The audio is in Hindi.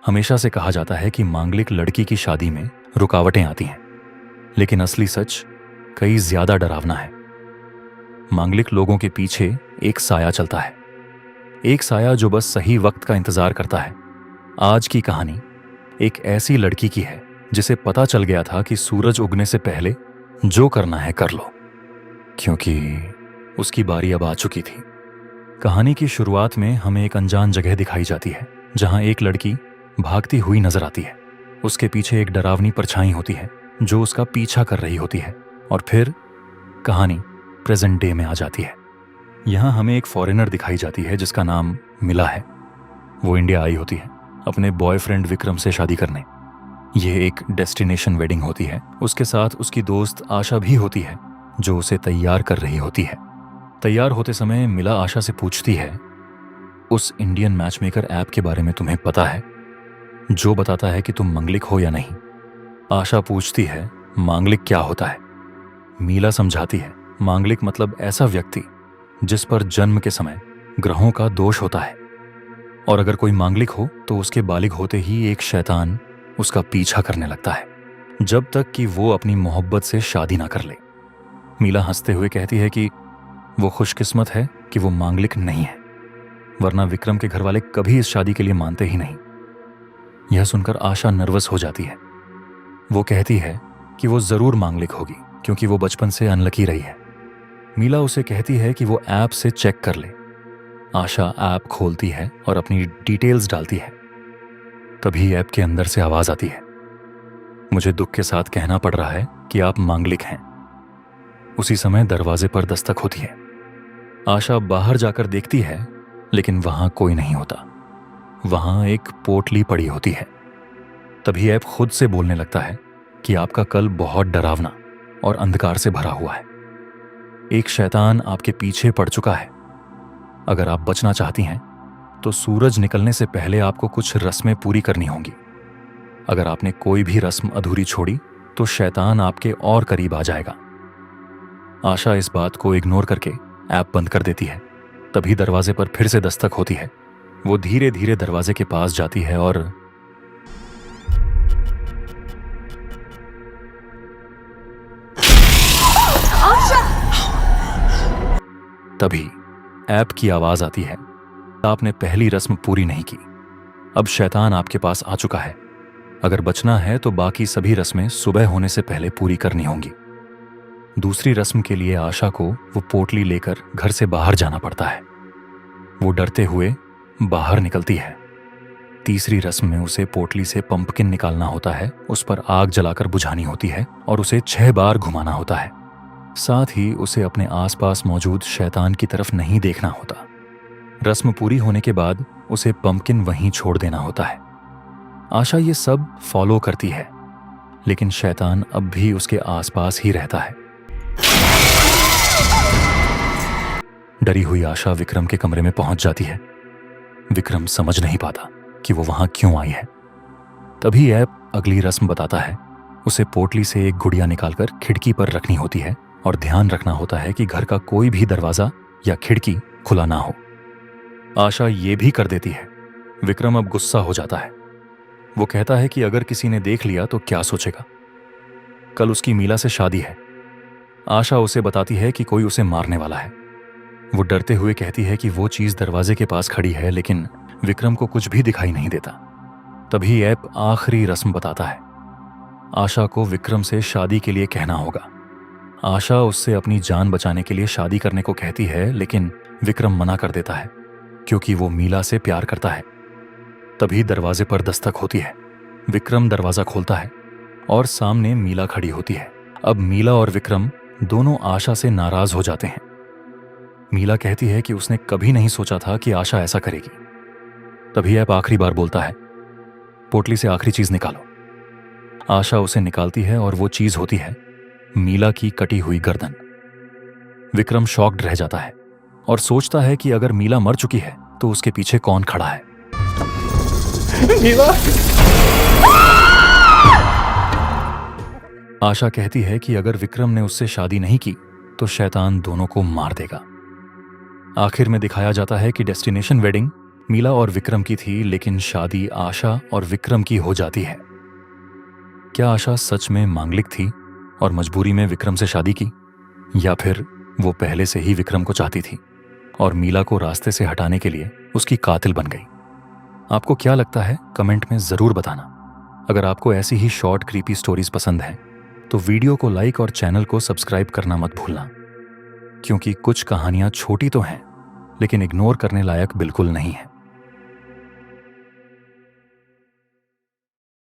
हमेशा से कहा जाता है कि मांगलिक लड़की की शादी में रुकावटें आती हैं, लेकिन असली सच कई ज्यादा डरावना है। मांगलिक लोगों के पीछे एक साया चलता है, एक साया जो बस सही वक्त का इंतजार करता है। आज की कहानी एक ऐसी लड़की की है जिसे पता चल गया था कि सूरज उगने से पहले जो करना है कर लो, क्योंकि उसकी बारी अब आ चुकी थी। कहानी की शुरुआत में हमें एक अनजान जगह दिखाई जाती है जहां एक लड़की भागती हुई नजर आती है। उसके पीछे एक डरावनी परछाई होती है जो उसका पीछा कर रही होती है। और फिर कहानी प्रेजेंट डे में आ जाती है। यहाँ हमें एक फॉरेनर दिखाई जाती है जिसका नाम मिला है। वो इंडिया आई होती है अपने बॉयफ्रेंड विक्रम से शादी करने। यह एक डेस्टिनेशन वेडिंग होती है। उसके साथ उसकी दोस्त आशा भी होती है जो उसे तैयार कर रही होती है। तैयार होते समय मिला आशा से पूछती है, उस इंडियन मैचमेकर ऐप के बारे में तुम्हें पता है जो बताता है कि तुम मांगलिक हो या नहीं? आशा पूछती है, मांगलिक क्या होता है? मीला समझाती है, मांगलिक मतलब ऐसा व्यक्ति जिस पर जन्म के समय ग्रहों का दोष होता है, और अगर कोई मांगलिक हो तो उसके बालिग होते ही एक शैतान उसका पीछा करने लगता है जब तक कि वो अपनी मोहब्बत से शादी ना कर ले। मीला हंसते हुए कहती है कि वो खुशकिस्मत है कि वो मांगलिक नहीं है, वरना विक्रम के घर वाले कभी इस शादी के लिए मानते ही नहीं। यह सुनकर आशा नर्वस हो जाती है। वो कहती है कि वो जरूर मांगलिक होगी क्योंकि वो बचपन से अनलकी रही है। मीला उसे कहती है कि वो ऐप से चेक कर ले। आशा ऐप खोलती है और अपनी डिटेल्स डालती है। तभी ऐप के अंदर से आवाज आती है, मुझे दुख के साथ कहना पड़ रहा है कि आप मांगलिक हैं। उसी समय दरवाजे पर दस्तक होती है। आशा बाहर जाकर देखती है लेकिन वहां कोई नहीं होता। वहां एक पोटली पड़ी होती है। तभी ऐप खुद से बोलने लगता है कि आपका कल बहुत डरावना और अंधकार से भरा हुआ है। एक शैतान आपके पीछे पड़ चुका है। अगर आप बचना चाहती हैं तो सूरज निकलने से पहले आपको कुछ रस्में पूरी करनी होंगी। अगर आपने कोई भी रस्म अधूरी छोड़ी तो शैतान आपके और करीब आ जाएगा। आशा इस बात को इग्नोर करके ऐप बंद कर देती है। तभी दरवाजे पर फिर से दस्तक होती है। वो धीरे धीरे दरवाजे के पास जाती है और तभी ऐप की आवाज आती है, आपने पहली रस्म पूरी नहीं की। अब शैतान आपके पास आ चुका है। अगर बचना है तो बाकी सभी रस्में सुबह होने से पहले पूरी करनी होंगी। दूसरी रस्म के लिए आशा को वो पोटली लेकर घर से बाहर जाना पड़ता है। वो डरते हुए बाहर निकलती है। तीसरी रस्म में उसे पोटली से पंपकिन निकालना होता है, उस पर आग जलाकर बुझानी होती है और उसे 6 बार घुमाना होता है। साथ ही उसे अपने आसपास मौजूद शैतान की तरफ नहीं देखना होता। रस्म पूरी होने के बाद उसे पंपकिन वहीं छोड़ देना होता है। आशा ये सब फॉलो करती है, लेकिन शैतान अब भी उसके आसपास ही रहता है। डरी हुई आशा विक्रम के कमरे में पहुंच जाती है। विक्रम समझ नहीं पाता कि वो वहां क्यों आई है। तभी ऐप अगली रस्म बताता है। उसे पोटली से एक गुड़िया निकालकर खिड़की पर रखनी होती है और ध्यान रखना होता है कि घर का कोई भी दरवाजा या खिड़की खुला ना हो। आशा ये भी कर देती है। विक्रम अब गुस्सा हो जाता है। वो कहता है कि अगर किसी ने देख लिया तो क्या सोचेगा। कल उसकी मीला से शादी है। आशा उसे बताती है कि कोई उसे मारने वाला है। वो डरते हुए कहती है कि वो चीज दरवाजे के पास खड़ी है, लेकिन विक्रम को कुछ भी दिखाई नहीं देता। तभी ऐप आखिरी रस्म बताता है। आशा को विक्रम से शादी के लिए कहना होगा। आशा उससे अपनी जान बचाने के लिए शादी करने को कहती है, लेकिन विक्रम मना कर देता है क्योंकि वो मीला से प्यार करता है। तभी दरवाजे पर दस्तक होती है। विक्रम दरवाजा खोलता है और सामने मीला खड़ी होती है। अब मीला और विक्रम दोनों आशा से नाराज हो जाते हैं। मीला कहती है कि उसने कभी नहीं सोचा था कि आशा ऐसा करेगी। तभी ऐप आखिरी बार बोलता है, पोटली से आखिरी चीज निकालो। आशा उसे निकालती है और वो चीज होती है मीला की कटी हुई गर्दन। विक्रम शॉक्ड रह जाता है और सोचता है कि अगर मीला मर चुकी है तो उसके पीछे कौन खड़ा है। मीला! आशा कहती है कि अगर विक्रम ने उससे शादी नहीं की तो शैतान दोनों को मार देगा। आखिर में दिखाया जाता है कि डेस्टिनेशन वेडिंग मीला और विक्रम की थी, लेकिन शादी आशा और विक्रम की हो जाती है। क्या आशा सच में मांगलिक थी और मजबूरी में विक्रम से शादी की, या फिर वो पहले से ही विक्रम को चाहती थी और मीला को रास्ते से हटाने के लिए उसकी कातिल बन गई? आपको क्या लगता है, कमेंट में जरूर बताना। अगर आपको ऐसी ही शॉर्ट क्रीपी स्टोरीज पसंद हैं तो वीडियो को लाइक और चैनल को सब्सक्राइब करना मत भूलना, क्योंकि कुछ कहानियां छोटी तो हैं लेकिन इग्नोर करने लायक बिल्कुल नहीं है।